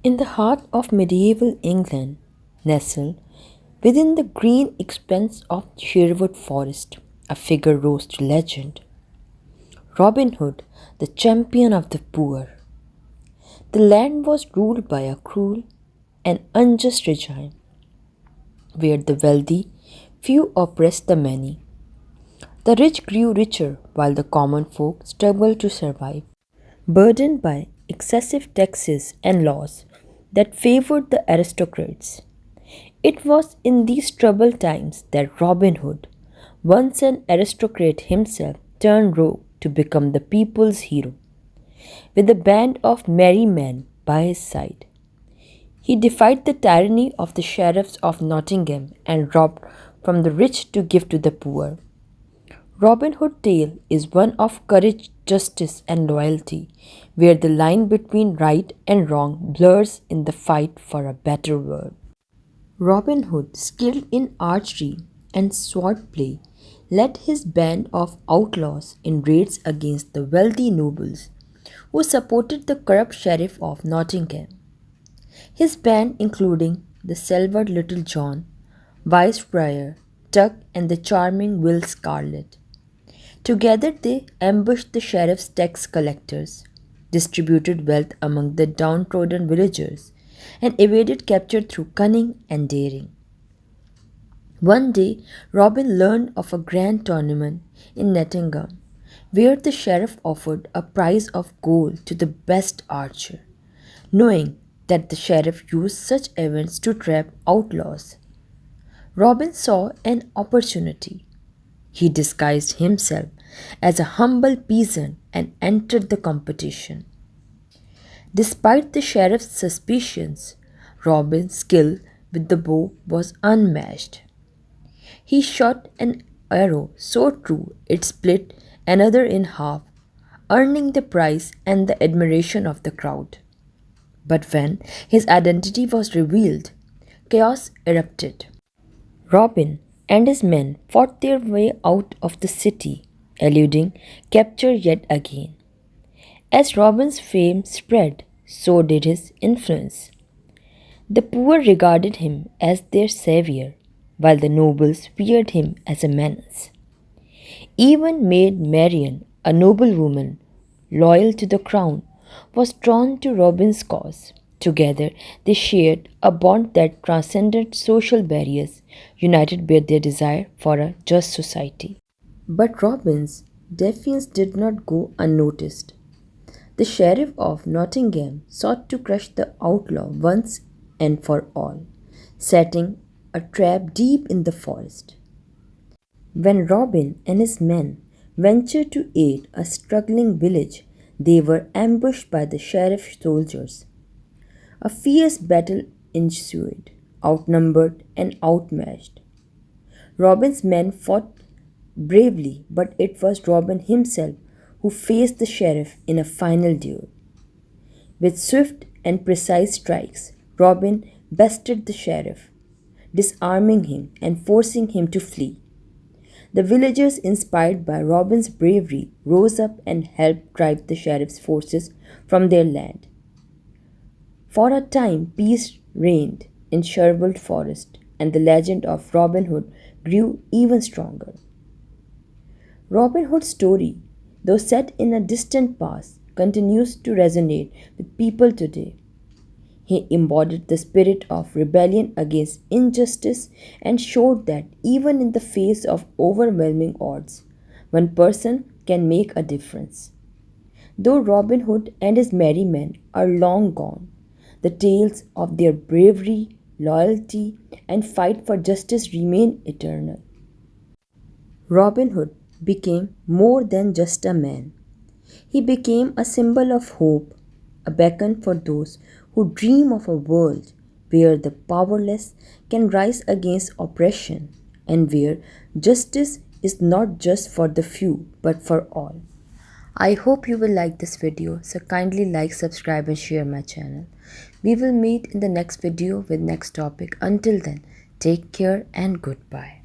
In the heart of medieval England, nestled within the green expanse of Sherwood Forest, a figure rose to legend. Robin Hood, the champion of the poor. The land was ruled by a cruel and unjust regime, where the wealthy few oppressed the many. The rich grew richer while the common folk struggled to survive, burdened by excessive taxes and laws that favored the aristocrats. It was in these troubled times that Robin Hood, once an aristocrat himself, turned rogue to become the people's hero. With a band of merry men by his side, he defied the tyranny of the sheriffs of Nottingham and robbed from the rich to give to the poor. Robin Hood's tale is one of courage, justice, and loyalty, where the line between right and wrong blurs in the fight for a better world. Robin Hood, skilled in archery and swordplay, led his band of outlaws in raids against the wealthy nobles who supported the corrupt sheriff of Nottingham. His band, including the celebrated Little John, Vice Prior, Tuck, and the charming Will Scarlet. Together they ambushed the sheriff's tax collectors, distributed wealth among the downtrodden villagers, and evaded capture through cunning and daring. One day, Robin learned of a grand tournament in Nottingham, where the sheriff offered a prize of gold to the best archer, knowing that the sheriff used such events to trap outlaws. Robin saw an opportunity. He disguised himself as a humble peasant and entered the competition. Despite the sheriff's suspicions, Robin's skill with the bow was unmatched. He shot an arrow so true it split another in half, earning the prize and the admiration of the crowd. But when his identity was revealed, chaos erupted. Robin and his men fought their way out of the city, eluding capture yet again. As Robin's fame spread, so did his influence. The poor regarded him as their savior, while the nobles feared him as a menace. Even Maid Marian, a noblewoman loyal to the crown, was drawn to Robin's cause. Together, they shared a bond that transcended social barriers, united by their desire for a just society. But Robin's defiance did not go unnoticed. The sheriff of Nottingham sought to crush the outlaw once and for all, setting a trap deep in the forest. When Robin and his men ventured to aid a struggling village, they were ambushed by the sheriff's soldiers. A fierce battle ensued, outnumbered and outmatched. Robin's men fought bravely, but it was Robin himself who faced the sheriff in a final duel. With swift and precise strikes, Robin bested the sheriff, disarming him and forcing him to flee. The villagers, inspired by Robin's bravery, rose up and helped drive the sheriff's forces from their land. For a time, peace reigned in Sherwood Forest, and the legend of Robin Hood grew even stronger. Robin Hood's story, though set in a distant past, continues to resonate with people today. He embodied the spirit of rebellion against injustice and showed that even in the face of overwhelming odds, one person can make a difference. Though Robin Hood and his merry men are long gone, the tales of their bravery, loyalty, and fight for justice remain eternal. Robin Hood became more than just a man. He became a symbol of hope, a beacon for those who dream of a world where the powerless can rise against oppression and where justice is not just for the few but for all. I hope you will like this video, so kindly like, subscribe and share my channel. We will meet in the next video with next topic. Until then, take care and goodbye.